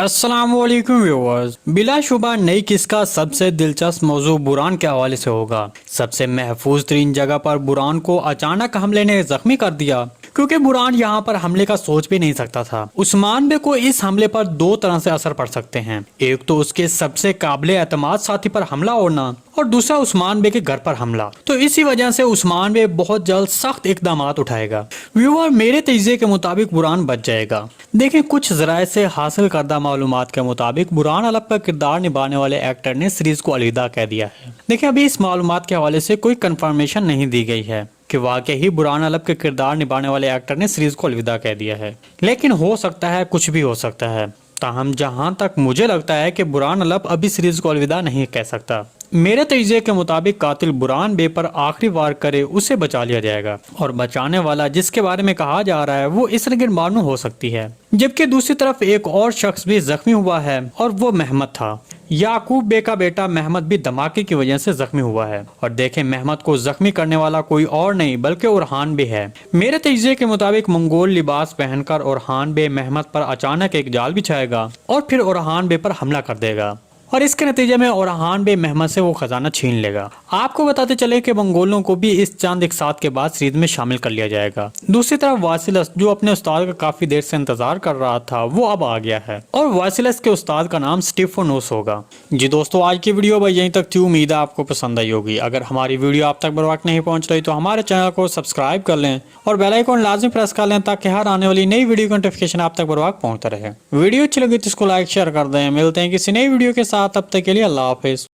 अस्सलाम वालेकुम व्यूअर्स। बिलाशुबा नई किस्त का सबसे दिलचस्प मौजू बुरान के हवाले से होगा। सबसे महफूज तरीन जगह पर बुरान को अचानक हमले ने जख्मी कर दिया, क्योंकि बुरान यहाँ पर हमले का सोच भी नहीं सकता था। उस्मान बे को इस हमले पर दो तरह से असर पड़ सकते हैं। एक तो उसके सबसे काबिले एतमाद साथी पर हमला होना, और दूसरा उस्मान बे के घर पर हमला। तो इसी वजह से उस्मान बे बहुत जल्द सख्त इकदाम उठाएगा। व्यूअर, मेरे तजज़िये के मुताबिक बुरान बच जाएगा। देखें, कुछ ज़राए से हासिल करदा मालूमात के मुताबिक बुरान अलब का किरदार निभाने वाले एक्टर ने सीरीज को अलविदा कह दिया है। देखें, अभी इस मालूमात के हवाले से कोई कंफर्मेशन नहीं दी गई है कि वाकई ही बुरान अलब के किरदार निभाने वाले एक्टर ने सीरीज को अलविदा कह दिया है, लेकिन हो सकता है, कुछ भी हो सकता है। ताहम जहां तक मुझे लगता है कि बुरान अलब अभी सीरीज को अलविदा नहीं कह सकता। मेरे तजज़िये के मुताबिक कातिल बुरान बे पर आखिरी वार करे उसे बचा लिया जाएगा, और बचाने वाला जिसके बारे में कहा जा रहा है वो इसरगिन बानू हो सकती है। जबकि दूसरी तरफ एक और शख्स भी जख्मी हुआ है, और वो महमद था। याकूब बे का बेटा महमद भी धमाके की वजह से जख्मी हुआ है। और देखें, महमद को जख्मी करने वाला कोई और नहीं बल्कि उरहान बे है। मेरे तजज़िये के मुताबिक मंगोल लिबास पहनकर उरहान बे महमद पर अचानक एक जाल बिछाएगा और फिर उरहान बे पर हमला कर देगा, और इसके नतीजे में उरहान बे महमद से वो खजाना छीन लेगा। आपको बताते चले कि मंगोलों को भी इस चांद एक साथ के बाद सीरीज में शामिल कर लिया जाएगा। दूसरी तरफ वासिलस, जो अपने उस्ताद का काफी देर से इंतजार कर रहा था, वो अब आ गया है, और वासिलस के उस्ताद का नाम स्टीफनोस होगा। जी दोस्तों, आज की वीडियो भाई यहीं तक थी। उम्मीद है आपको पसंद आई होगी। अगर हमारी वीडियो आप तक बर वक्त नहीं पहुंच रही तो हमारे चैनल को सब्सक्राइब कर लें और बेल आइकन लाजमी प्रेस कर लें, ताकि हर आने वाली नई वीडियो का नोटिफिकेशन आप तक बर वक्त पहुंचता रहे। वीडियो अच्छी लगी तो इसको लाइक शेयर कर दें। मिलते हैं किसी नई वीडियो के साथ, तब तक के लिए अल्लाह हाफिज।